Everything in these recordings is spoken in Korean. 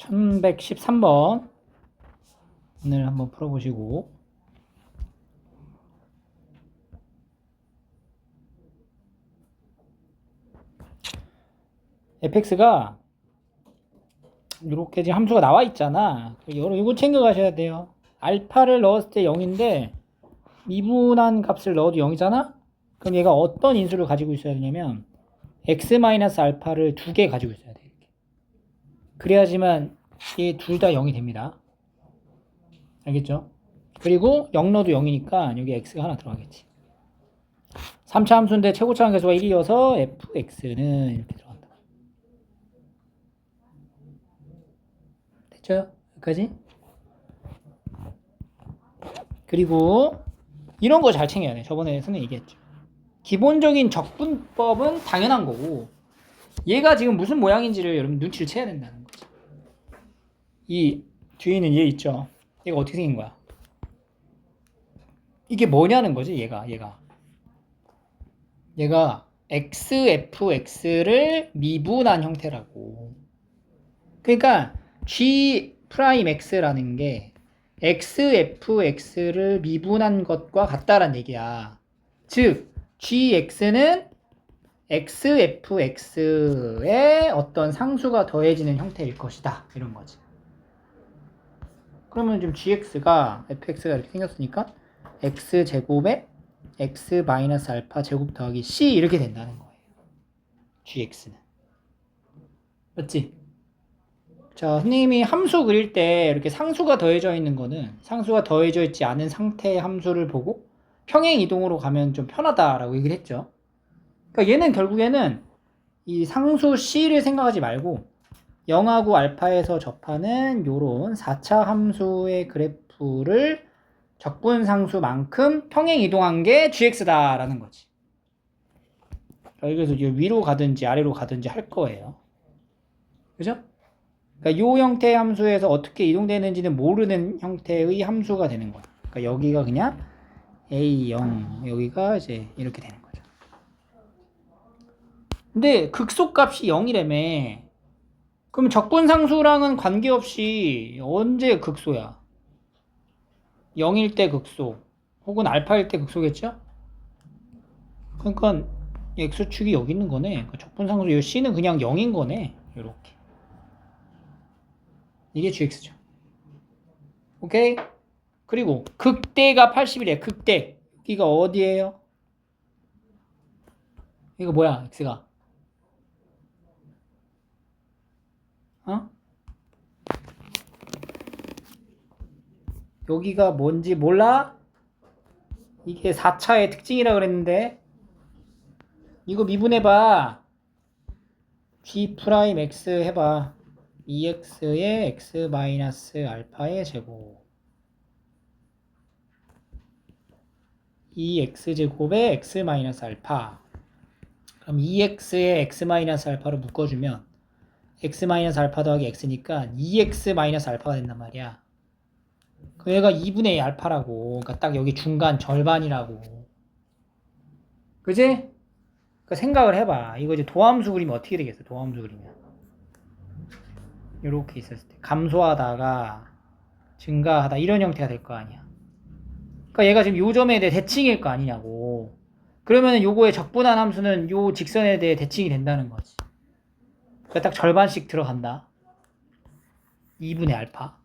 1113번 오늘 한번 풀어보시고 fx가 이렇게 지금 함수가 나와 있잖아. 이거 챙겨 가셔야 돼요. 알파를 넣었을 때 0인데 미분한 값을 넣어도 0이잖아? 그럼 얘가 어떤 인수를 가지고 있어야 되냐면 x-알파를 2개 가지고 있어야 돼. 이렇게. 그래야지만 얘 둘 다 0이 됩니다. 알겠죠? 그리고 0 넣어도 0이니까 여기 x가 하나 들어가겠지. 3차 함수인데 최고차 함수가 1이어서 fx는 이렇게 들어간다. 됐죠? 여기까지? 그리고 이런 거 잘 챙겨야 돼. 저번에 선생님 얘기했죠. 기본적인 적분법은 당연한 거고 얘가 지금 무슨 모양인지를 여러분 눈치를 채야 된다는 거죠. 이 뒤에 있는 얘 있죠? 얘가 어떻게 생긴 거야? 이게 뭐냐는 거지, 얘가 xfx를 미분한 형태라고. 그러니까 g'x라는 게 xfx를 미분한 것과 같다란 얘기야. 즉 gx는 xfx에 어떤 상수가 더해지는 형태일 것이다, 이런 거지. 그러면 지금 gx가 fx가 이렇게 생겼으니까 x제곱에 x-알파 제곱 더하기 c 이렇게 된다는 거예요. gx는. 맞지? 자, 선생님이 함수 그릴 때 이렇게 상수가 더해져 있는 거는 상수가 더해져 있지 않은 상태의 함수를 보고 평행 이동으로 가면 좀 편하다라고 얘기를 했죠. 그러니까 얘는 결국에는 이 상수 c를 생각하지 말고 0하고 알파에서 접하는 요런 4차 함수의 그래프를 적분상수만큼 평행 이동한 게 gx다라는 거지. 그래서 위로 가든지 아래로 가든지 할 거예요. 그죠? 그러니까 요 형태의 함수에서 어떻게 이동되는지는 모르는 형태의 함수가 되는 거야. 그러니까 여기가 그냥 a0, 여기가 이제 이렇게 되는 거죠. 근데 극소값이 0이라며. 그럼 적분상수랑은 관계없이 언제 극소야? 0일 때 극소, 혹은 알파일 때 극소겠죠? 그러니까 x축이 여기 있는 거네. 그러니까 적분상수 이 c는 그냥 0인 거네. 이렇게. 이게 gx죠. 오케이? 그리고 극대가 80이래. 극대. 여기가 어디예요? 이거 뭐야? x가. 어? 여기가 뭔지 몰라? 이게 4차의 특징이라 그랬는데 이거 미분해봐. g'x 해봐. 2x의 x-알파의 제곱 2x제곱의 x-알파. 그럼 2x의 x-알파로 묶어주면 x-알파 더하기 x니까 2x-알파가 된단 말이야. 그 얘가 2분의 2 알파라고. 그러니까 딱 여기 중간 절반이라고. 그지? 그러니까 생각을 해봐. 이거 이제 도함수 그리면 어떻게 되겠어? 도함수 그리면 이렇게 있었을 때 감소하다가 증가하다 이런 형태가 될 거 아니야. 그러니까 얘가 지금 요 점에 대해 대칭일 거 아니냐고. 그러면은 요거의 적분한 함수는 요 직선에 대해 대칭이 된다는 거지. 그러니까 딱 절반씩 들어간다. 2분의 알파.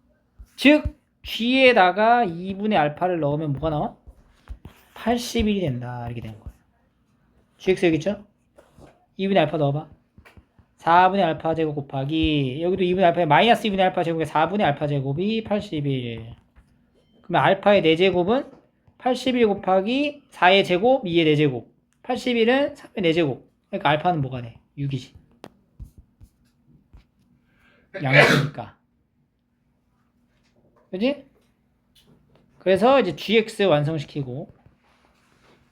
즉 g에다가 2분의 알파를 넣으면 뭐가 나와? 81이 된다. 이렇게 되는 거예요. gx 여기 있죠? 2분의 알파 넣어봐. 4분의 알파 제곱 곱하기 여기도 2분의 알파에 마이너스 2분의 알파 제곱에 4분의 알파 제곱이 81. 그러면 알파의 4제곱은 81 곱하기 4의 제곱, 2의 4제곱. 81은 3의 4제곱. 그러니까 알파는 뭐가 돼? 6이지. 양수니까. 그지? 그래서 이제 gx 완성시키고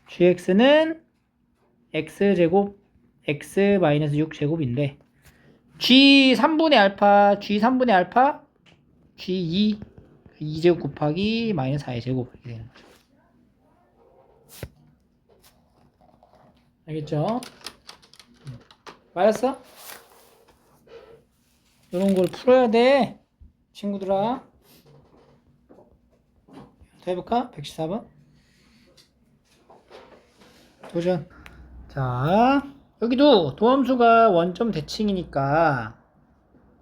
gx는 x제곱 x-6제곱인데 g 3분의 알파 g2 2제곱 곱하기 마이너스 4의 제곱 이렇게 되는 거죠. 알겠죠? 맞았어? 이런 걸 풀어야 돼 친구들아. 더 해볼까? 114번 도전. 자, 여기도 도함수가 원점 대칭이니까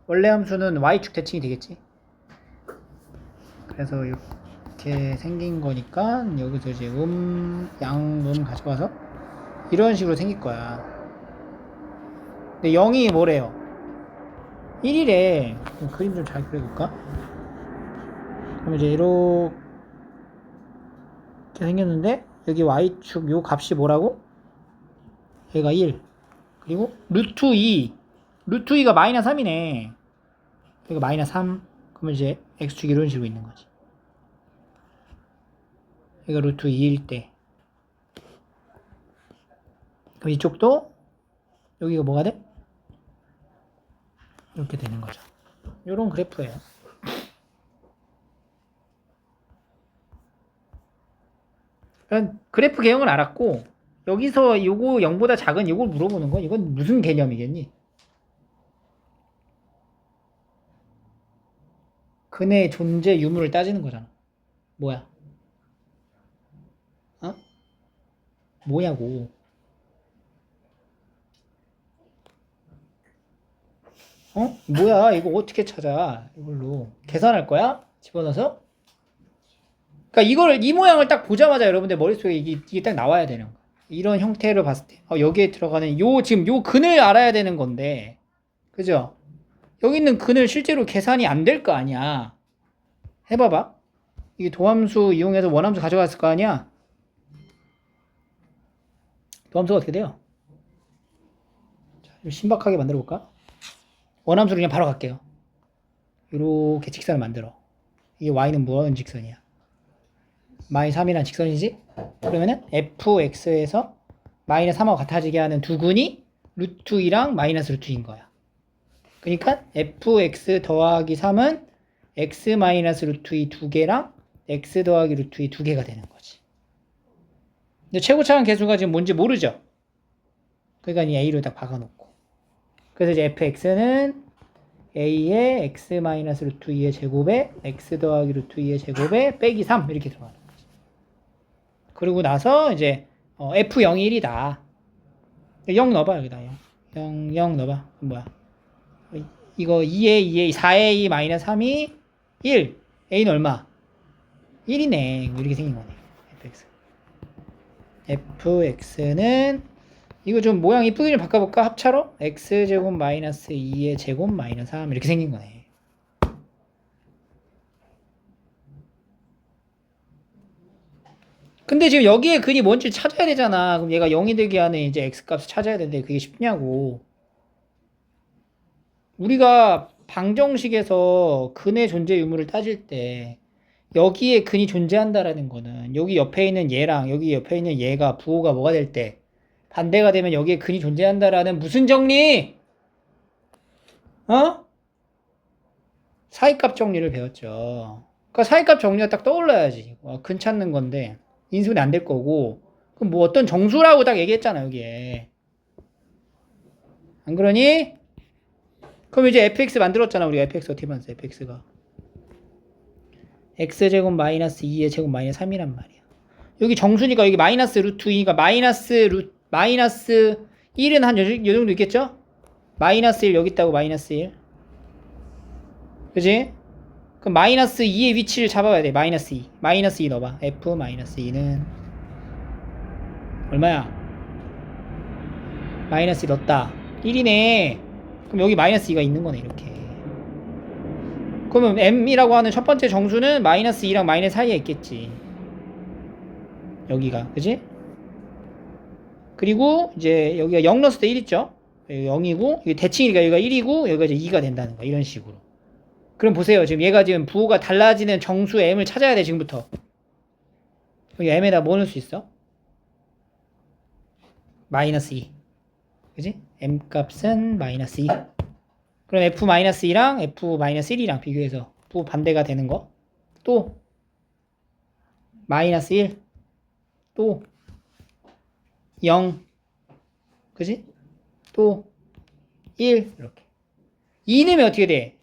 원래 함수는 y축 대칭이 되겠지. 그래서 이렇게 생긴 거니까 여기서 이제 양음 가져가서 이런 식으로 생길 거야. 근데 0이 뭐래요? 1이래. 그림 좀 잘 그려볼까? 그럼 이제 이렇게 생겼는데 여기 y축 요 값이 뭐라고? 여기가 1 그리고 루트 2 루트 2가 마이너스 3이네. 여기가 마이너스 3 그러면 이제 x축이 이런 식으로 있는 거지. 여기가 루트 2일 때 그럼 이쪽도 여기가 뭐가 돼? 이렇게 되는 거죠. 요런 그래프예요. 그래프 개형을 알았고 여기서 요거 0보다 작은 요걸 물어보는 건 이건 무슨 개념이겠니? 근의 존재 유무를 따지는 거잖아. 뭐야? 어? 뭐냐고. 어? 뭐야? 이거 어떻게 찾아? 이걸로 계산할 거야? 집어넣어서? 그러니까 이거를 이 모양을 딱 보자마자 여러분들 머릿속에 이게 딱 나와야 되는 거야. 이런 형태로 봤을 때 여기에 들어가는 지금 요 근을 알아야 되는 건데 그죠? 여기 있는 근을 실제로 계산이 안 될 거 아니야. 해봐봐. 이게 도함수 이용해서 원함수 가져갔을 거 아니야. 도함수가 어떻게 돼요? 자, 좀 신박하게 만들어 볼까? 원함수로 그냥 바로 갈게요. 이렇게 직선을 만들어. 이게 y는 무슨 직선이야? 마이너스 3이란 직선이지? 그러면은 fx에서 마이너스 3하고 같아지게 하는 두 근이 루트 2랑 마이너스 루트 2인 거야. 그러니까 fx 더하기 3은 x 마이너스 루트 2 두 개랑 x 더하기 루트 2 두 개가 되는 거지. 근데 최고차항 계수가 지금 뭔지 모르죠? 그러니까 이 a로 딱 박아놓고. 그래서 이제 fx는 a의 x 마이너스 루트 2의 제곱에 x 더하기 루트 2의 제곱에 빼기 3 이렇게 들어가는 거지. 그리고 나서 이제 f0이 1이다. 0 넣어봐 여기다 0 넣어봐. 뭐야? 이거 2a 4a 마이너스 3이 1 a는 얼마? 1이네. 이렇게 생긴 거네. fx는 이거 좀 모양 이쁘게 좀 바꿔볼까? 합차로 x제곱 마이너스 2의 제곱 마이너스 3 이렇게 생긴 거네. 근데 지금 여기에 근이 뭔지 찾아야 되잖아. 그럼 얘가 0이 되게 하는 이제 x값을 찾아야 되는데 그게 쉽냐고. 우리가 방정식에서 근의 존재 유무를 따질 때 여기에 근이 존재한다라는 거는 여기 옆에 있는 얘랑 여기 옆에 있는 얘가 부호가 뭐가 될 때 반대가 되면 여기에 근이 존재한다라는 무슨 정리? 사이값 정리를 배웠죠. 그러니까 사이값 정리가 딱 떠올라야지. 근 찾는 건데 인수분해 안 될 거고 그럼 뭐 어떤 정수라고 딱 얘기했잖아 여기에. 안 그러니? 그럼 이제 fx 만들었잖아 우리가. fx 어떻게 만들었어? fx가 x제곱 마이너스 2의 제곱 마이너스 3이란 말이야. 여기 정수니까 여기 마이너스 루트 2니까 마이너스 1은 한 요 정도 있겠죠? 마이너스 1 여기 있다고. 마이너스 1 그지? 그럼 마이너스 2의 위치를 잡아야 돼. 마이너스 2 마이너스 2 넣어봐. f 마이너스 2는 얼마야? 마이너스 2 넣었다. 1이네. 그럼 여기 마이너스 2가 있는 거네 이렇게. 그러면 m이라고 하는 첫 번째 정수는 마이너스 2랑 마이너스 사이에 있겠지. 여기가 그지? 그리고 이제 여기가 0 넣었을 때 1 있죠? 여기 0이고 이게 대칭이니까 여기가 1이고 여기가 이제 2가 된다는 거야. 이런 식으로. 그럼 보세요. 지금 얘가 지금 부호가 달라지는 정수 m을 찾아야 돼 지금부터. 여기 m에다 뭐 넣을 수 있어? 마이너스 2 그지? m 값은 마이너스 2. 그럼 f-2랑 f-1이랑 비교해서 부호 반대가 되는 거. 또 마이너스 1 또 0 그지? 또 1 이렇게. 2 넣으면 어떻게 돼?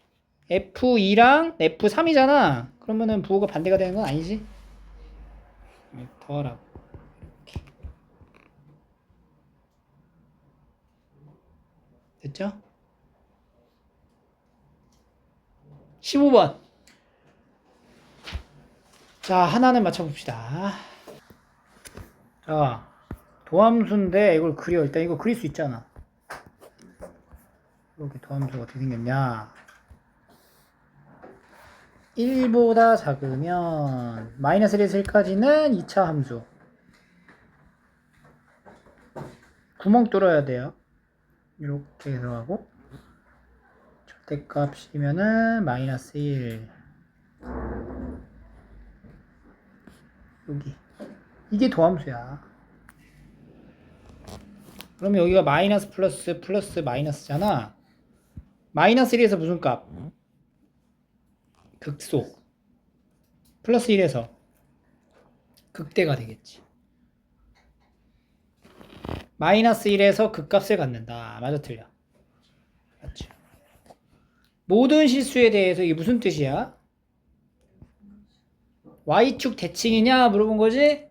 F2랑 F3이잖아. 그러면은 부호가 반대가 되는 건 아니지? 더하라고. 이렇게. 됐죠? 15번. 자, 하나는 맞춰봅시다. 자, 도함수인데 이걸 그려. 일단 이거 그릴 수 있잖아. 이렇게 도함수가 어떻게 생겼냐. 1보다 작으면 마이너스 1에서 1까지는 2차 함수. 구멍 뚫어야 돼요. 이렇게 들어가고 절대값이면은 마이너스 1. 여기 이게 도함수야. 그러면 여기가 마이너스 플러스 플러스 마이너스잖아. 마이너스 1에서 무슨 값? 극소. 플러스 1에서 극대가 되겠지. 마이너스 1에서 극값을 갖는다. 맞아 틀려? 맞죠. 모든 실수에 대해서 이게 무슨 뜻이야? y축 대칭이냐 물어본 거지?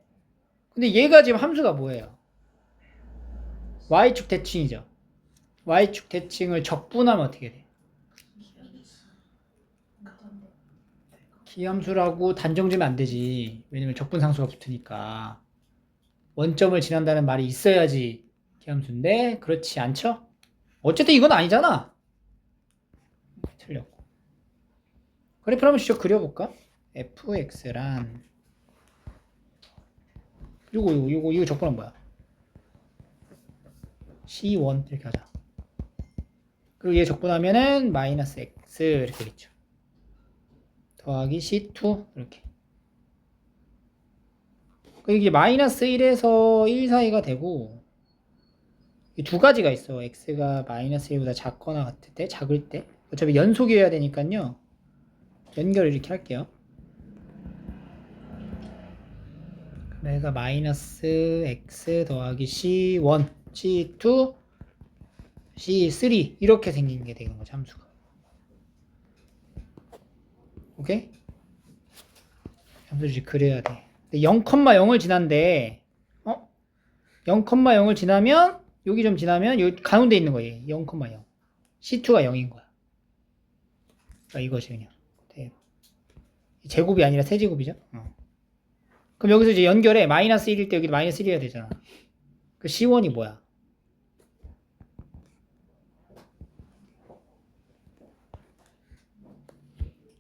근데 얘가 지금 함수가 뭐예요? y축 대칭이죠. y축 대칭을 적분하면 어떻게 돼? 기함수라고 단정지면 안 되지. 왜냐면 적분상수가 붙으니까. 원점을 지난다는 말이 있어야지 기함수인데 그렇지 않죠? 어쨌든 이건 아니잖아. 틀렸고. 그래프 한번 직접 그려볼까? fx란 이거 적분은 뭐야? c1 이렇게 하자. 그리고 얘 적분하면은 마이너스 x 이렇게 되겠죠. 더하기 c2 이렇게. 이게 마이너스 1에서 1 사이가 되고 두 가지가 있어. x가 마이너스 1보다 작거나 같을 때, 작을 때. 어차피 연속이어야 되니까요. 연결을 이렇게 할게요. 그래서 마이너스 x 더하기 c1, c2, c3 이렇게 생긴 게 되는 거죠. 함수가. 오케이? 함수를 이제 그려야 돼. 0,0을 지난데 0,0을 지나면 여기 좀 지나면 여기 가운데 있는 거예요. 0,0 C2가 0인 거야. 그러니까 이것이 그냥 제곱이 아니라 세제곱이죠. 그럼 여기서 이제 연결해. 마이너스 1일 때 여기도 마이너스 1이어야 되잖아. 그 C1이 뭐야?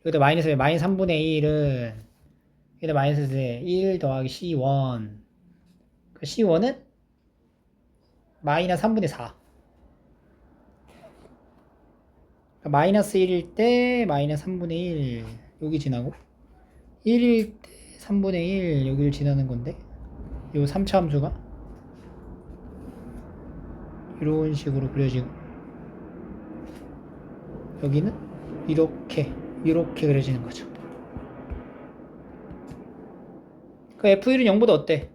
여기다 마이너스 3분의 1은 여기다 마이너스 1 더하기 C1. 그 C1은 마이너스 3분의 4. 그러니까 마이너스 1일 때 마이너스 3분의 1 여기 지나고 1일 때 3분의 1 여기를 지나는 건데 요 3차 함수가 이런 식으로 그려지고 여기는 이렇게 그려지는 거죠. 그 F1은 0보다 어때?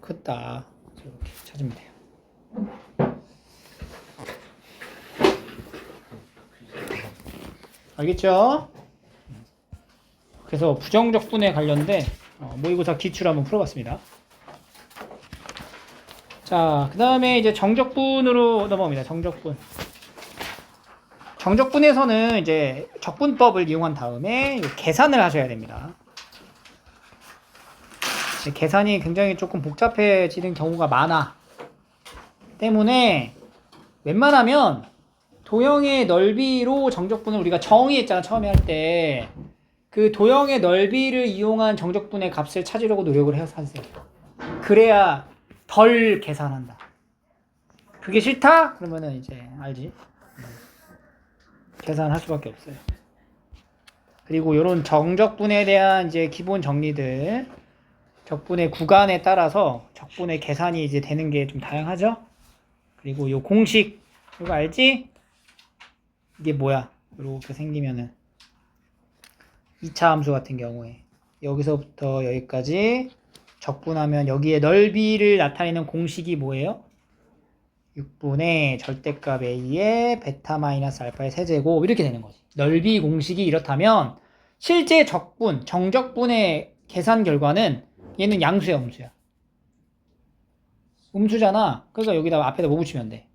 크다. 이렇게 찾으면 돼요. 알겠죠? 그래서 부정적분에 관련된 모의고사 기출 한번 풀어봤습니다. 자, 그 다음에 이제 정적분으로 넘어갑니다. 정적분에서는 이제 적분법을 이용한 다음에 계산을 하셔야 됩니다. 계산이 굉장히 조금 복잡해지는 경우가 많아. 때문에 웬만하면 도형의 넓이로 정적분을 우리가 정의했잖아. 처음에 할 때. 그 도형의 넓이를 이용한 정적분의 값을 찾으려고 노력을 해서 하세요. 그래야 덜 계산한다. 그게 싫다? 그러면은 이제 알지? 계산할 수밖에 없어요. 그리고 이런 정적분에 대한 이제 기본 정리들, 적분의 구간에 따라서 적분의 계산이 이제 되는 게 좀 다양하죠? 그리고 요 공식, 이거 알지? 이게 뭐야? 이렇게 생기면은 2차 함수 같은 경우에 여기서부터 여기까지 적분하면 여기에 넓이를 나타내는 공식이 뭐예요? 6분의 절대값 a의 베타 마이너스 알파의 세제곱 이렇게 되는 거지. 넓이 공식이 이렇다면 실제 적분, 정적분의 계산 결과는 얘는 양수야, 음수야? 음수잖아. 그러니까 여기다 앞에다 뭐 붙이면 돼?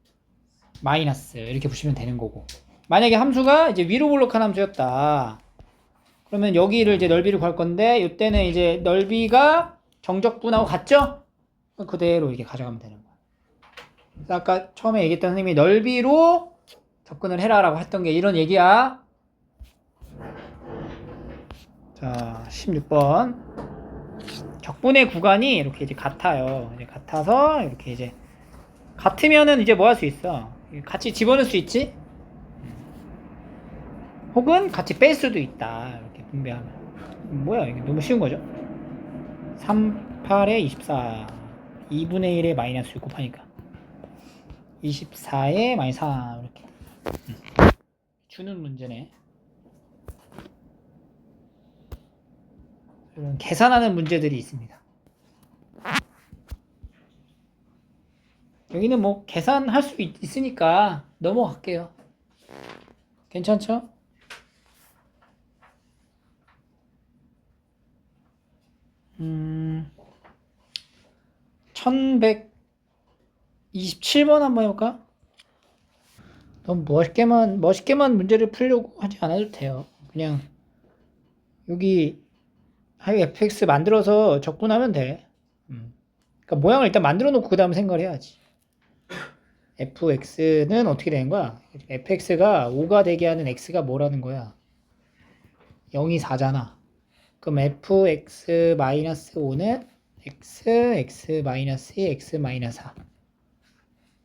마이너스 이렇게 붙이면 되는 거고. 만약에 함수가 이제 위로 볼록한 함수였다. 그러면 여기를 이제 넓이를 구할 건데 이때는 이제 넓이가 정적분하고 같죠? 그대로 이렇게 가져가면 되는 거야. 그래서 아까 처음에 얘기했던 선생님이 넓이로 접근을 해라라고 했던 게 이런 얘기야. 자, 16번. 적분의 구간이 이렇게 이제 같아요. 이제 같아서 이렇게 이제 같으면은 이제 뭐 할 수 있어? 같이 집어넣을 수 있지? 혹은 같이 뺄 수도 있다. 이렇게 분배하면. 뭐야, 이게 너무 쉬운 거죠? 38에 24. 2분의 1에 마이너스 6 곱하니까. 24에 마이너스 4. 이렇게. 주는 문제네. 이런 계산하는 문제들이 있습니다. 여기는 뭐 계산할 수 있으니까 넘어갈게요. 괜찮죠? 음, 1127번 한번 해볼까? 너무 멋있게만 문제를 풀려고 하지 않아도 돼요. 그냥 여기 하여 fx 만들어서 적분하면 돼. 그러니까 모양을 일단 만들어 놓고 그 다음에 생각을 해야지. fx는 어떻게 되는 거야? fx가 5가 되게 하는 x가 뭐라는 거야? 0이 4잖아. 그럼 fx-5는 x-2, x-4.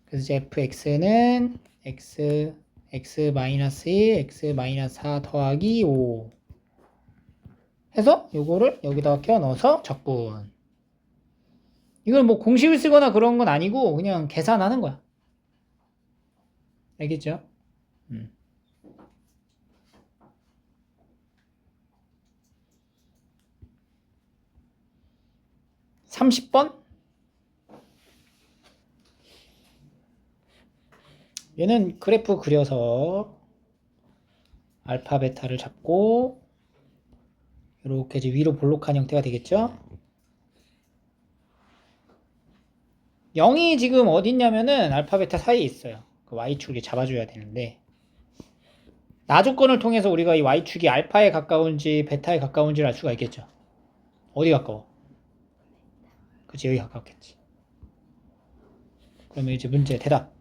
그래서 이제 fx는 x-2, x-4 더하기 5 해서 요거를 여기다가 껴 넣어서 적분. 이건 뭐 공식을 쓰거나 그런 건 아니고 그냥 계산하는 거야. 알겠죠? 30번? 얘는 그래프 그려서 알파 베타를 잡고 이렇게 이제 위로 볼록한 형태가 되겠죠? 0이 지금 어딨냐면은 알파 베타 사이에 있어요. 그 y축을 잡아줘야 되는데 나조건을 통해서 우리가 이 y축이 알파에 가까운지 베타에 가까운지를 알 수가 있겠죠. 어디 가까워? 그치, 여기 가깝겠지. 그러면 이제 문제 대답.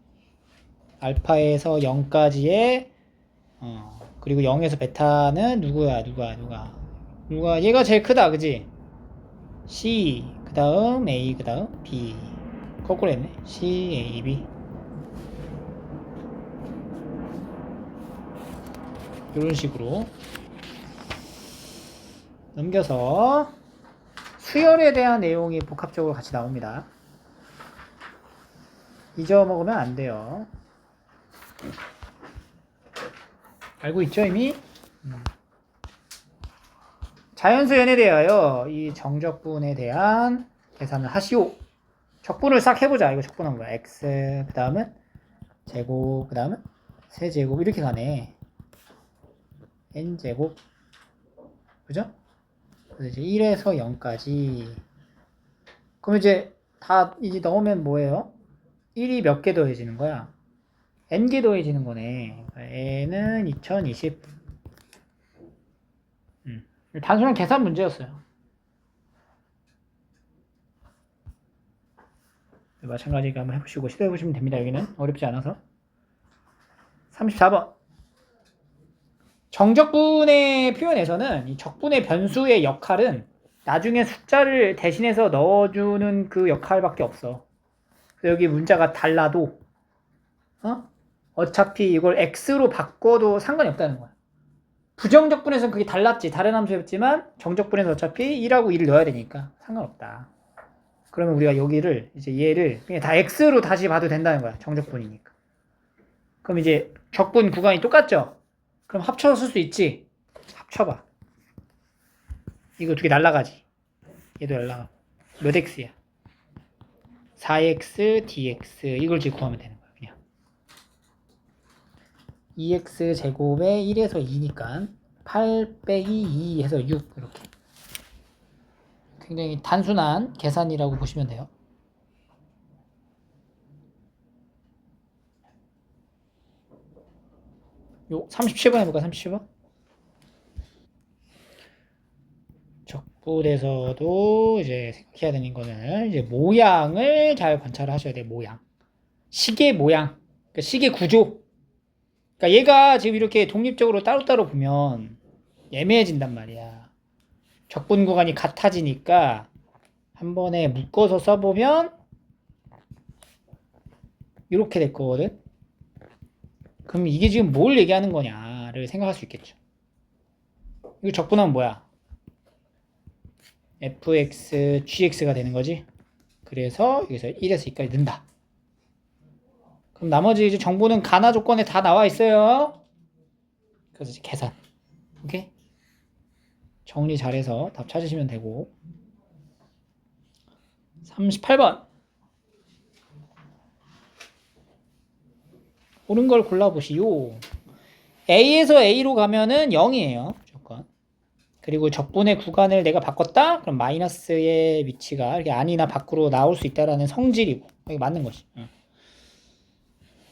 알파에서 0까지의 그리고 0에서 베타는 누구야? 누가 얘가 제일 크다, 그지? C 그 다음 A 그 다음 B. 거꾸로 했네. C A B. 이런 식으로 넘겨서 수열에 대한 내용이 복합적으로 같이 나옵니다. 잊어먹으면 안 돼요. 알고 있죠, 이미? 자연수 연에 대하여 이 정적분에 대한 계산을 하시오. 적분을 싹 해보자. 이거 적분한 거야. x 그 다음은 제곱 그 다음은 세제곱 이렇게 가네. n제곱 그죠? 그래서 이제 1에서 0까지. 그럼 이제 다 이제 넣으면 뭐예요? 1이 몇 개 더해지는 거야? n개 더해지는 거네. n은 2020. 단순한 계산 문제였어요. 마찬가지로 한번 해보시고 시도해보시면 됩니다. 여기는 어렵지 않아서. 34번. 정적분의 표현에서는 이 적분의 변수의 역할은 나중에 숫자를 대신해서 넣어주는 그 역할밖에 없어. 그래서 여기 문자가 달라도 어차피 이걸 x로 바꿔도 상관이 없다는 거야. 부정적분에서는 그게 달랐지. 다른 함수였지만 정적분에서 어차피 1하고 2를 넣어야 되니까 상관없다. 그러면 우리가 여기를 이제 얘를 그냥 다 x로 다시 봐도 된다는 거야. 정적분이니까. 그럼 이제 적분 구간이 똑같죠? 그럼 합쳐서 쓸 수 있지? 합쳐봐. 이거 두 개 날라가지. 얘도 날라가고. 몇 x야? 4x dx 이걸 지금 구하면 되는 거야. 2x 제곱에 1에서 2니까 8 빼기 2 해서 6 이렇게. 굉장히 단순한 계산이라고 보시면 돼요. 요 37번 해볼까? 37번? 적분에서도 이제 생각해야 되는 거는 이제 모양을 잘 관찰하셔야 돼요. 모양. 시계 모양. 그러니까 시계 구조. 그러니까 얘가 지금 이렇게 독립적으로 따로따로 보면 애매해진단 말이야. 적분 구간이 같아지니까 한 번에 묶어서 써보면 이렇게 될 거거든. 그럼 이게 지금 뭘 얘기하는 거냐를 생각할 수 있겠죠. 이거 적분하면 뭐야? fx, gx가 되는 거지. 그래서 여기서 1에서 2까지 넣는다. 그럼 나머지 이제 정보는 가나 조건에 다 나와 있어요. 그래서 이제 계산. 오케이? 정리 잘해서 답 찾으시면 되고. 38번. 옳은 걸 골라보시오. A에서 A로 가면은 0이에요. 조건. 그리고 적분의 구간을 내가 바꿨다? 그럼 마이너스의 위치가 이렇게 안이나 밖으로 나올 수 있다라는 성질이고. 이게 맞는 것이.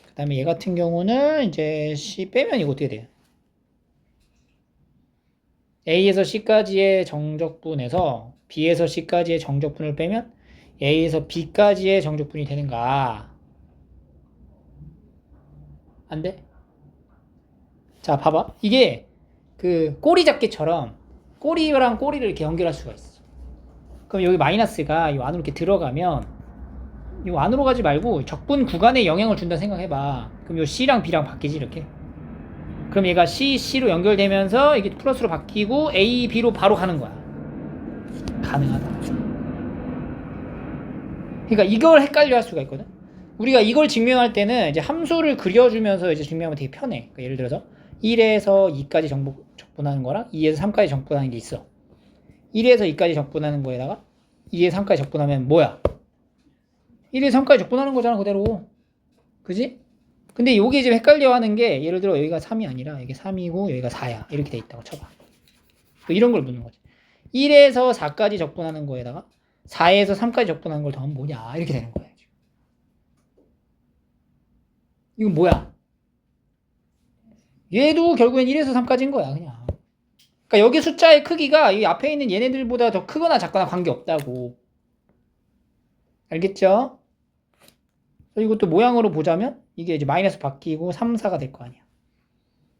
그 다음에 얘 같은 경우는 이제 C 빼면 이거 어떻게 돼요? A에서 C까지의 정적분에서 B에서 C까지의 정적분을 빼면 A에서 B까지의 정적분이 되는가? 안 돼? 자, 봐봐. 이게 그 꼬리 잡기처럼 꼬리랑 꼬리를 이렇게 연결할 수가 있어. 그럼 여기 마이너스가 이 안으로 이렇게 들어가면 이 안으로 가지 말고 적분 구간에 영향을 준다 생각해봐. 그럼 요 C랑 B랑 바뀌지 이렇게. 그럼 얘가 C, C로 연결되면서 이게 플러스로 바뀌고 A, B로 바로 가는 거야. 가능하다. 그러니까 이걸 헷갈려 할 수가 있거든. 우리가 이걸 증명할 때는 이제 함수를 그려주면서 이제 증명하면 되게 편해. 그러니까 예를 들어서 1에서 2까지 적분하는 거랑 2에서 3까지 적분하는 게 있어. 1에서 2까지 적분하는 거에다가 2에서 3까지 적분하면 뭐야? 1에서 3까지 적분하는 거잖아 그대로. 그지? 근데 요게 지금 헷갈려 하는 게 예를 들어 여기가 3이 아니라 여기 3이고 여기가 4야 이렇게 돼 있다고 쳐봐. 이런 걸 묻는 거지. 1에서 4까지 적분하는 거에다가 4에서 3까지 적분하는 걸 더하면 뭐냐 이렇게 되는 거야. 이건 뭐야? 얘도 결국엔 1에서 3까지인 거야 그냥. 그러니까 여기 숫자의 크기가 이 앞에 있는 얘네들보다 더 크거나 작거나 관계없다고. 알겠죠? 이것도 모양으로 보자면 이게 이제 마이너스 바뀌고 3, 4가 될 거 아니야.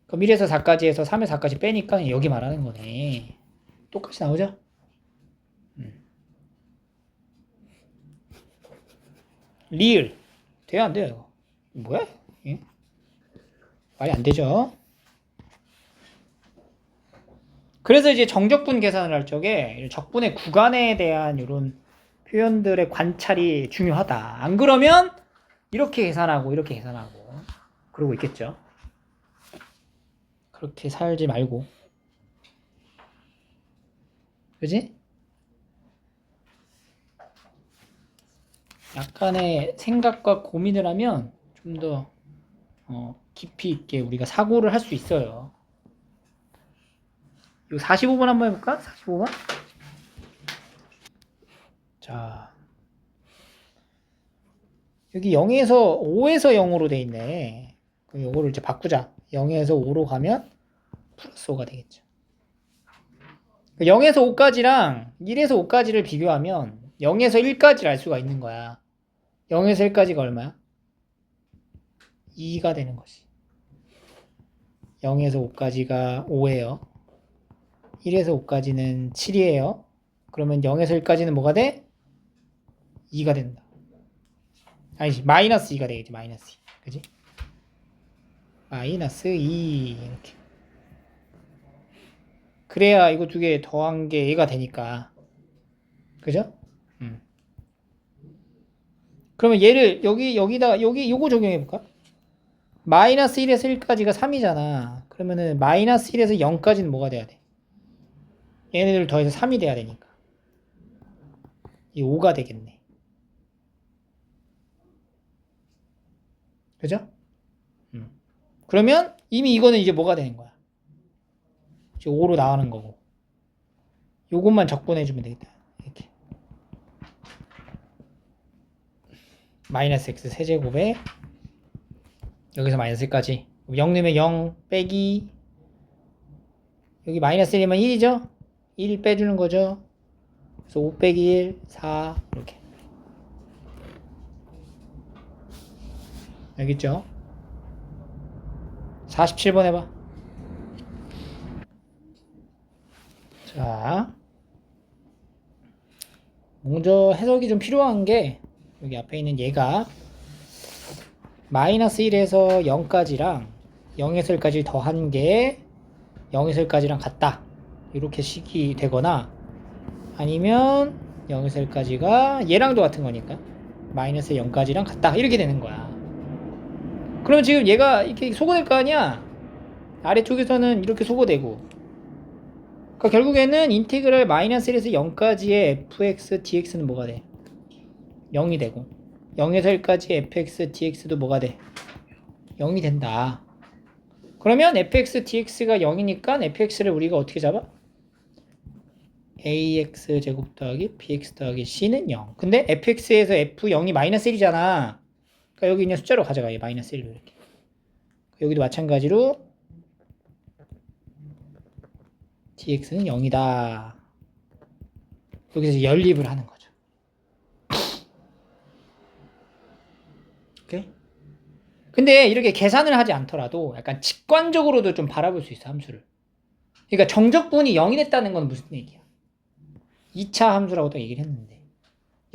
그럼 1에서 4까지 해서 3에서 4까지 빼니까 여기 말하는 거네. 똑같이 나오죠? 리을. 돼야 안 돼요? 뭐야? 예? 말이 안 되죠? 그래서 이제 정적분 계산을 할 적에 적분의 구간에 대한 이런 표현들의 관찰이 중요하다. 안 그러면 이렇게 계산하고 이렇게 계산하고 그러고 있겠죠. 그렇게 살지 말고. 그지? 약간의 생각과 고민을 하면 좀 더 깊이 있게 우리가 사고를 할 수 있어요. 이 45번 한번 해볼까? 45번? 자, 여기 0에서 5에서 0으로 돼 있네. 그럼 요거를 이제 바꾸자. 0에서 5로 가면 플러스 5가 되겠죠. 0에서 5까지랑 1에서 5까지를 비교하면 0에서 1까지를 알 수가 있는 거야. 0에서 1까지가 얼마야? 2가 되는 거지. 0에서 5까지가 5예요. 1에서 5까지는 7이에요. 그러면 0에서 1까지는 뭐가 돼? 2가 된다. 아니지, 마이너스 2가 되겠지, 마이너스 2. 그지? 마이너스 2. 이렇게. 그래야 이거 두 개 더한 게 얘가 되니까. 그죠? 그러면 얘를 여기다가 요거 적용해볼까? 마이너스 1에서 1까지가 3이잖아. 그러면은 마이너스 1에서 0까지는 뭐가 돼야 돼? 얘네들 더해서 3이 돼야 되니까. 이 5가 되겠네. 그죠? 그러면 이미 이거는 이제 뭐가 되는 거야? 이제 5로 나가는 거고. 요것만 적분해주면 되겠다. 이렇게. 마이너스 x 세제곱에 여기서 마이너스 1까지 0 넣으면 0 빼기 여기 마이너스 1이면 1이죠? 1 빼주는 거죠. 그래서 5 빼기 1, 4 이렇게. 알겠죠? 47번 해봐. 자, 먼저 해석이 좀 필요한 게 여기 앞에 있는 얘가 마이너스 1에서 0까지랑 0에서 1까지 더한 게 0에서 1까지랑 같다. 이렇게 식이 되거나 아니면 0에서 1까지가 얘랑도 같은 거니까 마이너스 0까지랑 같다. 이렇게 되는 거야. 그러면 지금 얘가 이렇게 소거될 거 아니야? 아래쪽에서는 이렇게 소거되고. 그러니까 결국에는 인테그랄 마이너스 1에서 0까지의 fx, dx는 뭐가 돼? 0이 되고 0에서 1까지 fx, dx도 뭐가 돼? 0이 된다. 그러면 fx, dx가 0이니까 fx를 우리가 어떻게 잡아? ax 제곱 더하기 bx 더하기 c는 0. 근데 fx에서 f0이 마이너스 1이잖아. 그러니까 여기 있는 숫자로 가져가. 얘 마이너스 1로 이렇게. 여기도 마찬가지로 dx는 0이다. 여기서 연립을 하는 거죠. 오케이? 근데 이렇게 계산을 하지 않더라도 약간 직관적으로도 좀 바라볼 수 있어, 함수를. 그러니까 정적분이 0이 됐다는 건 무슨 얘기야? 2차 함수라고 딱 얘기를 했는데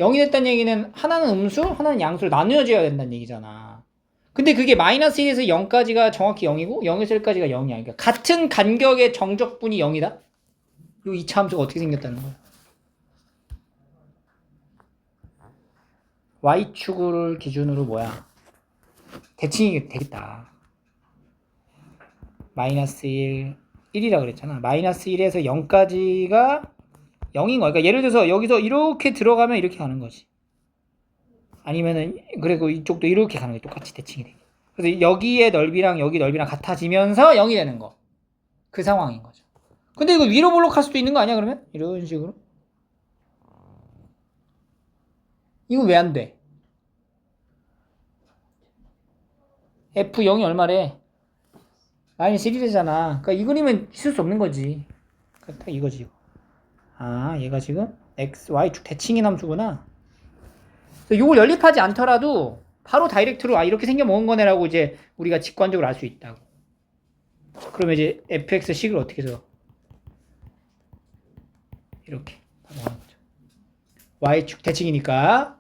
0이 됐다는 얘기는 하나는 음수, 하나는 양수로 나누어져야 된다는 얘기잖아. 근데 그게 마이너스 1에서 0까지가 정확히 0이고 0에서 1까지가 0이야. 그러니까 같은 간격의 정적분이 0이다? 이 2차 함수가 어떻게 생겼다는 거야? y축을 기준으로 뭐야? 대칭이 되겠다. 마이너스 1, 1이라 그랬잖아. 마이너스 1에서 0까지가 0인 거야. 그러니까 예를 들어서 여기서 이렇게 들어가면 이렇게 가는 거지. 아니면은 그리고 이쪽도 이렇게 가는 게 똑같이 대칭이 돼. 그래서 여기의 넓이랑 여기 넓이랑 같아지면서 0이 되는 거. 그 상황인 거죠. 근데 이거 위로 볼록할 수도 있는 거 아니야, 그러면? 이런 식으로. 이거 왜 안 돼? F0이 얼마래? 마이너스 1이잖아. 그러니까 이 그림은 있을 수 없는 거지. 그러니까 딱 이거지. 아, 얘가 지금 x, y축 대칭인 함수구나. 이걸 연립하지 않더라도 바로 다이렉트로 아 이렇게 생겨먹은 거네라고 이제 우리가 직관적으로 알 수 있다고. 그러면 이제 fx식을 어떻게 써? 이렇게 하는 거죠. y축 대칭이니까.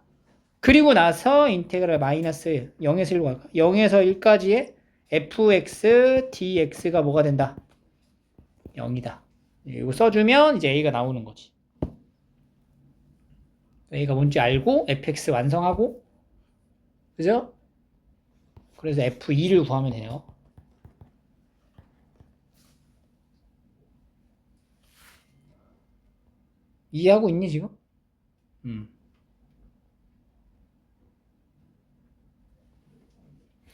그리고 나서 인테그랄 마이너스 0에서 1로 갈까? 0에서 1까지의 fx, dx가 뭐가 된다? 0이다. 이거 써주면 이제 a가 나오는 거지. a가 뭔지 알고 fx 완성하고, 그죠? 그래서 f2를 구하면 돼요. 이해하고 있니 지금?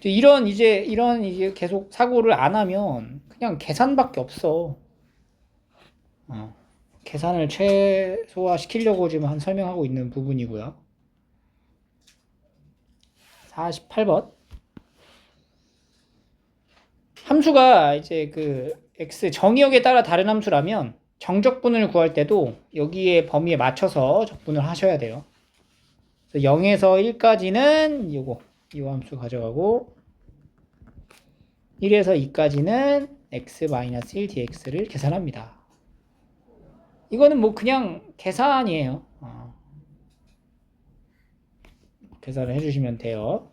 이런 이제 계속 사고를 안 하면 그냥 계산밖에 없어. 계산을 최소화 시키려고 지금 한 설명하고 있는 부분이고요. 48번. 함수가 이제 그 x 정의역에 따라 다른 함수라면 정적분을 구할 때도 여기에 범위에 맞춰서 적분을 하셔야 돼요. 그래서 0에서 1까지는 이 함수 가져가고 1에서 2까지는 x-1 dx를 계산합니다. 이거는 뭐 그냥 계산이에요. 계산을 해주시면 돼요.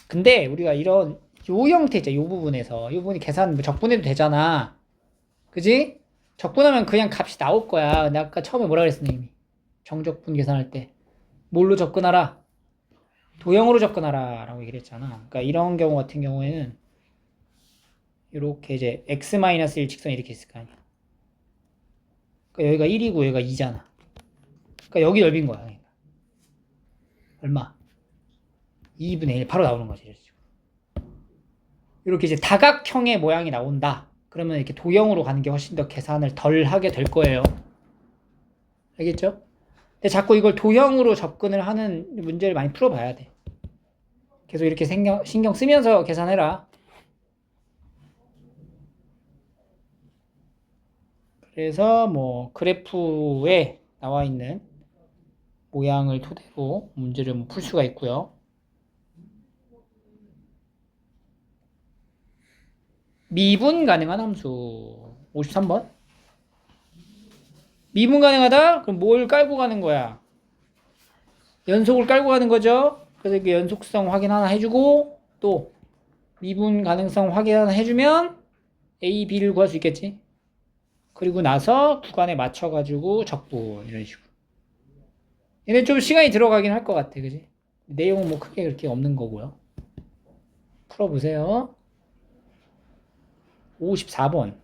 근데 우리가 이런 요 형태 있죠. 요 부분에서 이 부분이 계산 적분해도 되잖아. 그지? 적분하면 그냥 값이 나올 거야. 내가 아까 처음에 뭐라 그랬어 이미. 정적분 계산할 때 뭘로 접근하라? 도형으로 접근하라 라고 얘기를 했잖아. 그러니까 이런 경우 같은 경우에는 이렇게 이제 x-1 직선이 이렇게 있을 거 아니야. 그러니까 여기가 1이고 여기가 2잖아. 그러니까 여기 넓인 거야. 그러니까. 얼마? 2분의 1 바로 나오는 거지. 이런 식으로. 이렇게 이제 다각형의 모양이 나온다. 그러면 이렇게 도형으로 가는 게 훨씬 더 계산을 덜 하게 될 거예요. 알겠죠? 근데 자꾸 이걸 도형으로 접근을 하는 문제를 많이 풀어봐야 돼. 계속 이렇게 신경 쓰면서 계산해라. 그래서 뭐 그래프에 나와 있는 모양을 토대로 문제를 뭐 풀 수가 있고요. 미분 가능한 함수 53번. 미분 가능하다? 그럼 뭘 깔고 가는 거야? 연속을 깔고 가는 거죠. 그래서 이렇게 연속성 확인 하나 해주고 또 미분 가능성 확인 하나 해주면 A, B를 구할 수 있겠지. 그리고 나서 구간에 맞춰가지고 적분 이런 식으로. 얘는 좀 시간이 들어가긴 할 것 같아, 그지? 내용은 뭐 크게 그렇게 없는 거고요. 풀어보세요. 54번.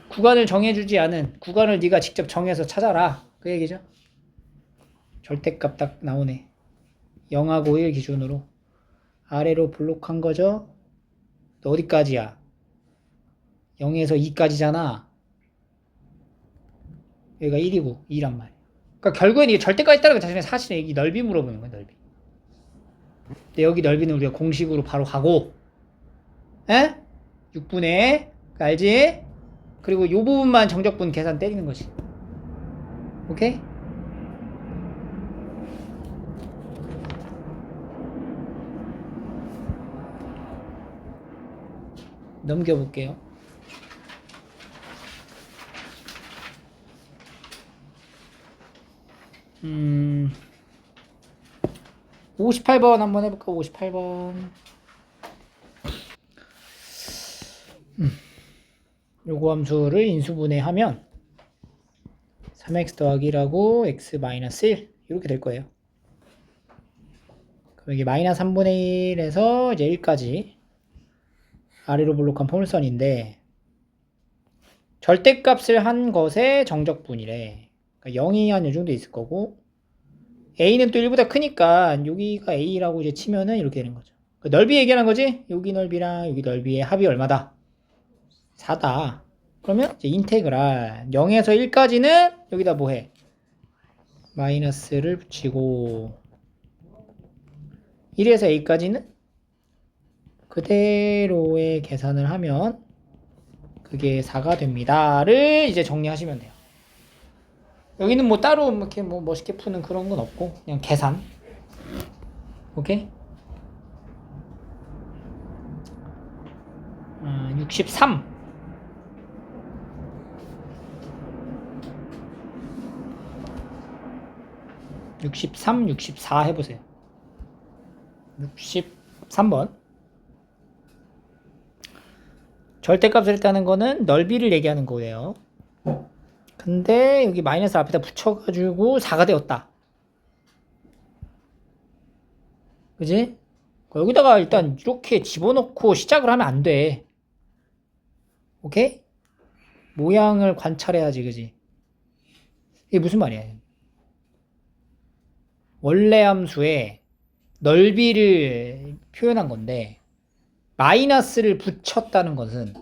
구간을 정해주지 않은 구간을 네가 직접 정해서 찾아라. 그 얘기죠. 절대값 딱 나오네. 0하고 1 기준으로 아래로 블록한 거죠. 너 어디까지야? 0에서 2까지잖아. 여기가 1이고 2란 말이야. 그러니까 결국엔 이게 절대까지 있다는 건 자신의 사실의 이 넓이 물어보는 거야, 넓이. 근데 여기 넓이는 우리가 공식으로 바로 가고, 에? 6분의, 알지? 그리고 이 부분만 정적분 계산 때리는 거지. 오케이? 넘겨볼게요. 58번 한번 해볼까? 58번. 요거 함수를 인수분해하면 3x 더하기 1하고 x 마이너스 1 이렇게 될 거예요. 그럼 이게 마이너스 3분의 1에서 이제 1까지 아래로 블록한 포물선인데 절대값을 한 것의 정적분이래. 그러니까 0이 한 요 정도 있을 거고 a는 또 1보다 크니까 여기가 a라고 이제 치면은 이렇게 되는 거죠. 그러니까 넓이 얘기하는 거지? 여기 넓이랑 여기 넓이의 합이 얼마다? 4다. 그러면 이제 인테그랄 0에서 1까지는 여기다 뭐해? 마이너스를 붙이고 1에서 a까지는 그대로의 계산을 하면 그게 4가 됩니다를 이제 정리하시면 돼요. 여기는 뭐 따로 이렇게 뭐 멋있게 푸는 그런 건 없고 그냥 계산. 오케이? 63. 63, 64 해보세요. 63번. 절대값을 했다는 거는 넓이를 얘기하는 거예요. 근데 여기 마이너스 앞에다 붙여가지고 4가 되었다. 그지? 여기다가 일단 이렇게 집어넣고 시작을 하면 안 돼. 오케이? 모양을 관찰해야지, 그지? 이게 무슨 말이야? 원래 함수에 넓이를 표현한 건데 마이너스를 붙였다는 것은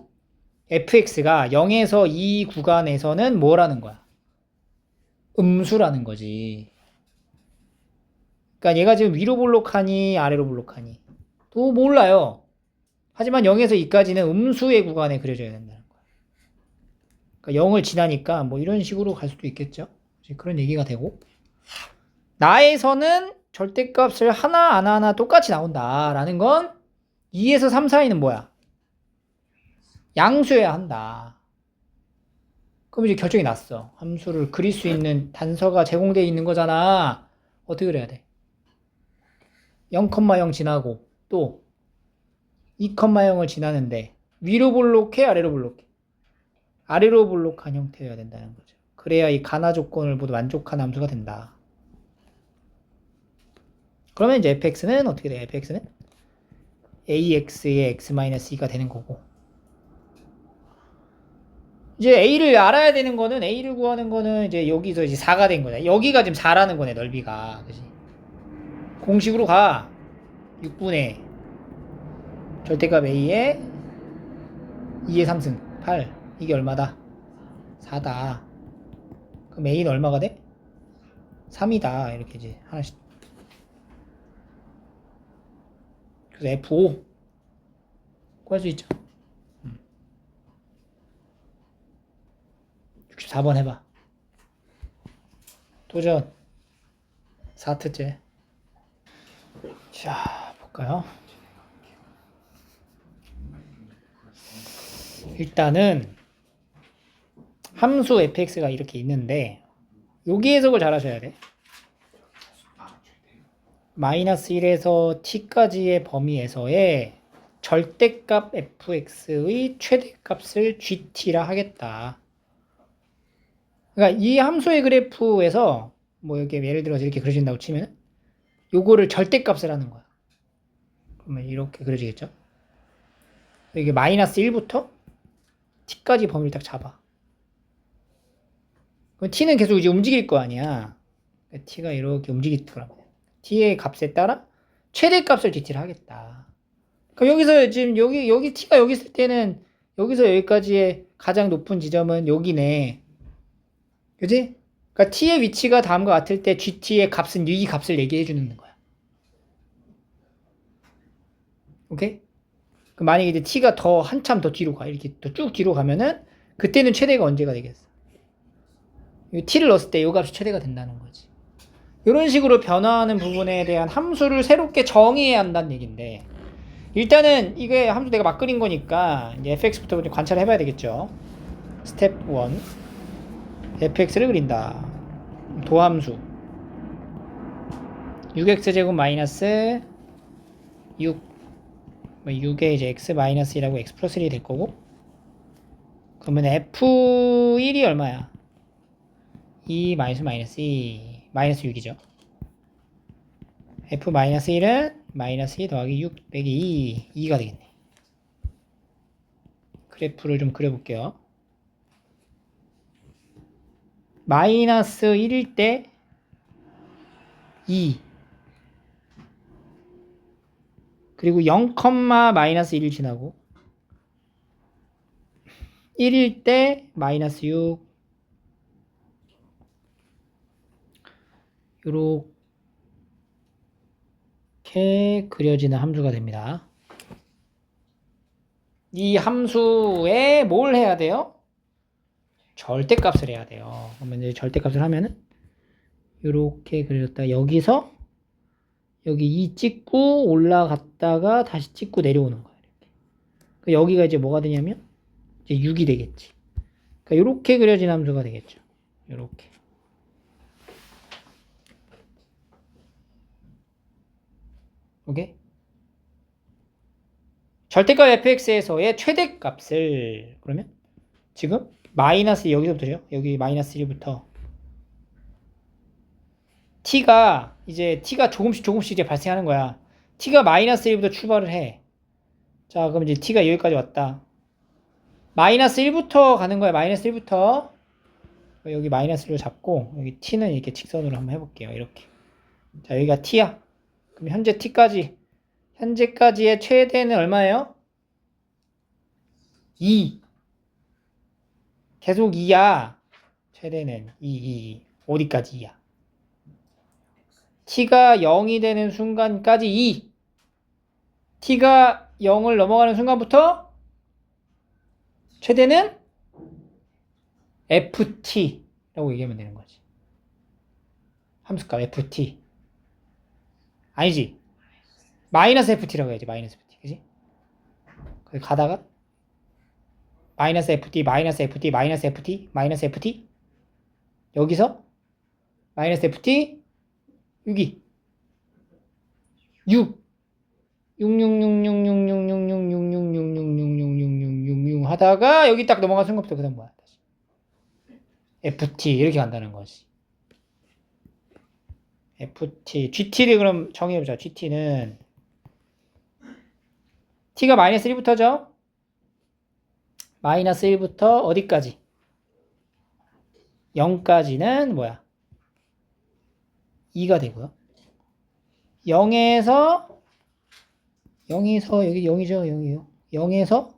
fx가 0에서 2 구간에서는 뭐라는 거야? 음수라는 거지. 그러니까 얘가 지금 위로 볼록하니 아래로 볼록하니 또 몰라요. 하지만 0에서 2까지는 음수의 구간에 그려져야 된다는 거야. 그러니까 0을 지나니까 뭐 이런 식으로 갈 수도 있겠죠. 그런 얘기가 되고 나에서는 절대값을 하나하나 똑같이 나온다라는 건 2에서 3 사이는 뭐야? 양수여야 한다. 그럼 이제 결정이 났어. 함수를 그릴 수 있는 단서가 제공되어 있는 거잖아. 어떻게 그래야 돼? 0,0 지나고 또 2,0을 지나는데 위로 볼록해 아래로 볼록해? 아래로 볼록한 형태여야 된다는 거죠. 그래야 이 가나 조건을 모두 만족한 함수가 된다. 그러면 이제 fx는 어떻게 돼요? fx는 ax의 x-2가 되는 거고 이제 a를 알아야 되는 거는 a를 구하는 거는 이제 여기서 이제 4가 된 거네. 여기가 지금 4라는 거네, 넓이가. 그지? 공식으로 가. 6분의 절대값 a에 2의 3승 8. 이게 얼마다? 4다. 그럼 a는 얼마가 돼? 3이다. 이렇게 이제 하나씩. 그래서 F5 구할 수 있죠. 64번 해봐. 도전. 4트째. 자, 볼까요? 일단은 함수 fx가 이렇게 있는데 여기 해석을 잘 하셔야 돼. 마이너스 1에서 t까지의 범위에서의 절대값 fx의 최대값을 gt라 하겠다. 그러니까 이 함수의 그래프에서 뭐 여기 예를 들어서 이렇게 그려진다고 치면 요거를 절대값을 하는 거야. 그러면 이렇게 그려지겠죠? 이게 마이너스 1부터 t까지 범위를 딱 잡아. 그럼 t는 계속 이제 움직일 거 아니야. t가 이렇게 움직일 거라면 t의 값에 따라 최대값을 gt를 하겠다. 그럼 여기서 지금 여기 t가 여기 있을 때는 여기서 여기까지의 가장 높은 지점은 여기네. 그지? 그러니까 t의 위치가 다음과 같을 때 gt의 값은 이 값을 얘기해 주는 거야. 오케이? 그럼 만약에 이제 t가 더 한참 더 뒤로 가. 이렇게 더 쭉 뒤로 가면은 그때는 최대가 언제가 되겠어? t를 넣었을 때 이 값이 최대가 된다는 거지. 이런 식으로 변화하는 부분에 대한 함수를 새롭게 정의해야 한다는 얘기인데 일단은 이게 함수 내가 막 그린 거니까 이제 fx부터 좀 관찰을 해봐야 되겠죠. 스텝 1 fx를 그린다. 도함수 6x제곱 마이너스 6 6에 이제 x 마이너스 1하고 x 플러스 1이 될 거고 그러면 f1이 얼마야? 2 마이너스 2 마이너스 6이죠. f 마이너스 1은 마이너스 2 더하기 6 빼기 2가 되겠네. 그래프를 좀 그려볼게요. 마이너스 1일 때 2 그리고 0, 마이너스 1을 지나고 1일 때 마이너스 6 이렇게 그려지는 함수가 됩니다. 이 함수에 뭘 해야 돼요? 절대값을 해야 돼요. 그러면 이제 절대값을 하면은 이렇게 그려졌다. 여기서 여기 2 찍고 올라갔다가 다시 찍고 내려오는 거예요. 이렇게. 여기가 이제 뭐가 되냐면 이제 6이 되겠지. 그러니까 이렇게 그려진 함수가 되겠죠. 이렇게. 오케이? 절대값 fx에서의 최대값을 그러면 지금 마이너스 여기서부터요. 여기 마이너스 1부터 t가 조금씩 이제 발생하는 거야. t가 마이너스 1부터 출발을 해. 자, 그럼 이제 t가 여기까지 왔다. 마이너스 1부터 가는 거야. 마이너스 1부터 여기 마이너스 1로 잡고 여기 t는 이렇게 직선으로 한번 해볼게요. 이렇게. 자, 여기가 t야. 그럼 현재까지의 최대는 얼마예요? 2. 계속 2야. 최대는 2. 어디까지 2야? t가 0이 되는 순간까지 2. t가 0을 넘어가는 순간부터 최대는 ft라고 얘기하면 되는 거지. 함수값 ft. 아니지. 마이너스 ft라고 해야지. 마이너스 ft. 그지? 거기 가다가 마이너스 ft, 마이너스 ft, 마이너스 ft, 마이너스 ft. 여기서 마이너스 ft 6이 6 6 하다가 여기 딱 넘어간 순간부터 그 다음 뭐야? ft 이렇게 간다는 거지. ft, gt를 그럼 정의해보자. gt는 t가 마이너스 1부터죠? 마이너스 1부터 어디까지? 0까지는 뭐야? 2가 되고요. 0에서 0에서 여기 0이죠. 0이에요. 0에서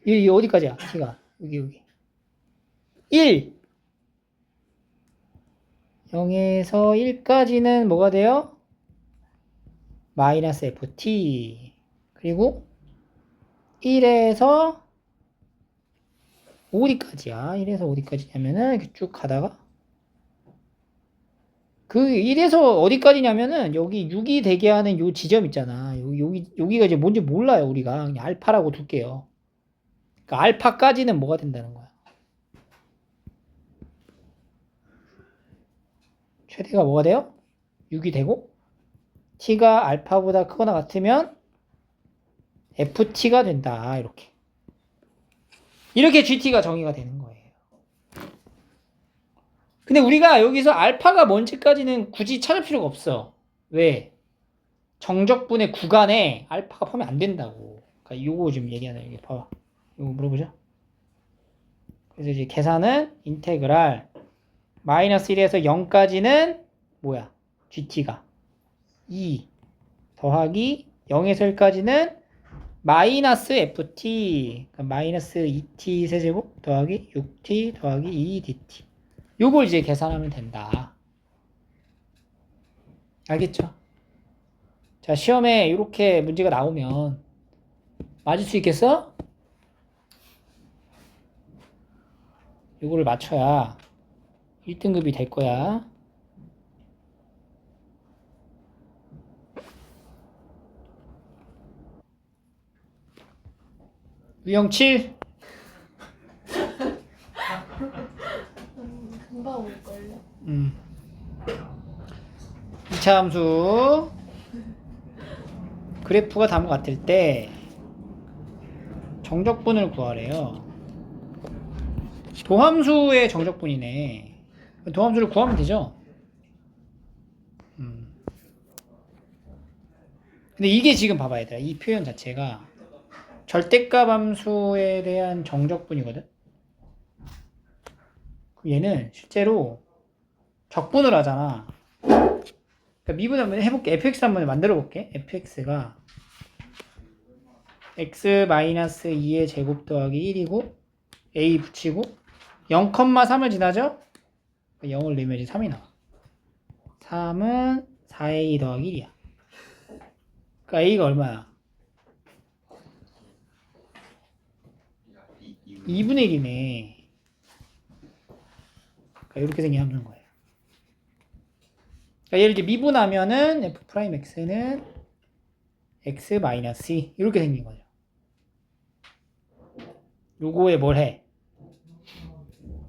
여기 어디까지야? t가 여기 1 0에서 1까지는 뭐가 돼요? 마이너스 ft 그리고 1에서 어디까지야? 1에서 어디까지냐면은 이렇게 쭉 가다가 그 1에서 어디까지냐면은 여기 6이 되게 하는 요 지점 있잖아. 여기가 이제 뭔지 몰라요, 우리가. 그냥 알파라고 둘게요. 그러니까 알파까지는 뭐가 된다는 거야? 최대가 뭐가 돼요? 6이 되고 t가 알파보다 크거나 같으면 ft가 된다. 이렇게 gt가 정의가 되는 거예요. 근데 우리가 여기서 알파가 뭔지까지는 굳이 찾을 필요가 없어. 왜? 정적분의 구간에 알파가 포함이 안 된다고. 그러니까 요거 지금 얘기하는 이게 봐봐. 요거 물어보죠. 그래서 이제 계산은 인테그랄 마이너스 1에서 0까지는 뭐야? gt가 2 더하기 0에서 1까지는 마이너스 ft 그러니까 마이너스 2t 세제곱 더하기 6t 더하기 2dt 요걸 이제 계산하면 된다. 알겠죠? 자, 시험에 이렇게 문제가 나오면 맞을 수 있겠어? 요거를 맞춰야 1등급이 될 거야. 유형 7. 금방 올걸요? 2차 함수 그래프가 다음과 같을 때 정적분을 구하래요. 도함수의 정적분이네. 도함수를 구하면 되죠. 근데 이게 지금 봐봐 얘들아. 이 표현 자체가 절대값 함수에 대한 정적분이거든. 얘는 실제로 적분을 하잖아. 그러니까 미분 한번 해볼게. fx 한번 만들어 볼게. fx가 x-2의 제곱 더하기 1이고 a 붙이고 0,3을 지나죠? 0을 넣으면 이제 3이 나와. 3은 4a 더하기 1이야. 그러니까 a가 얼마야? 2분의 1이네. 그러니까 이렇게 생긴 함수인 거예요. 그러니까 얘를 이제 미분하면은 f'x는 x-2 이렇게 생긴 거죠. 요거에 뭘 해?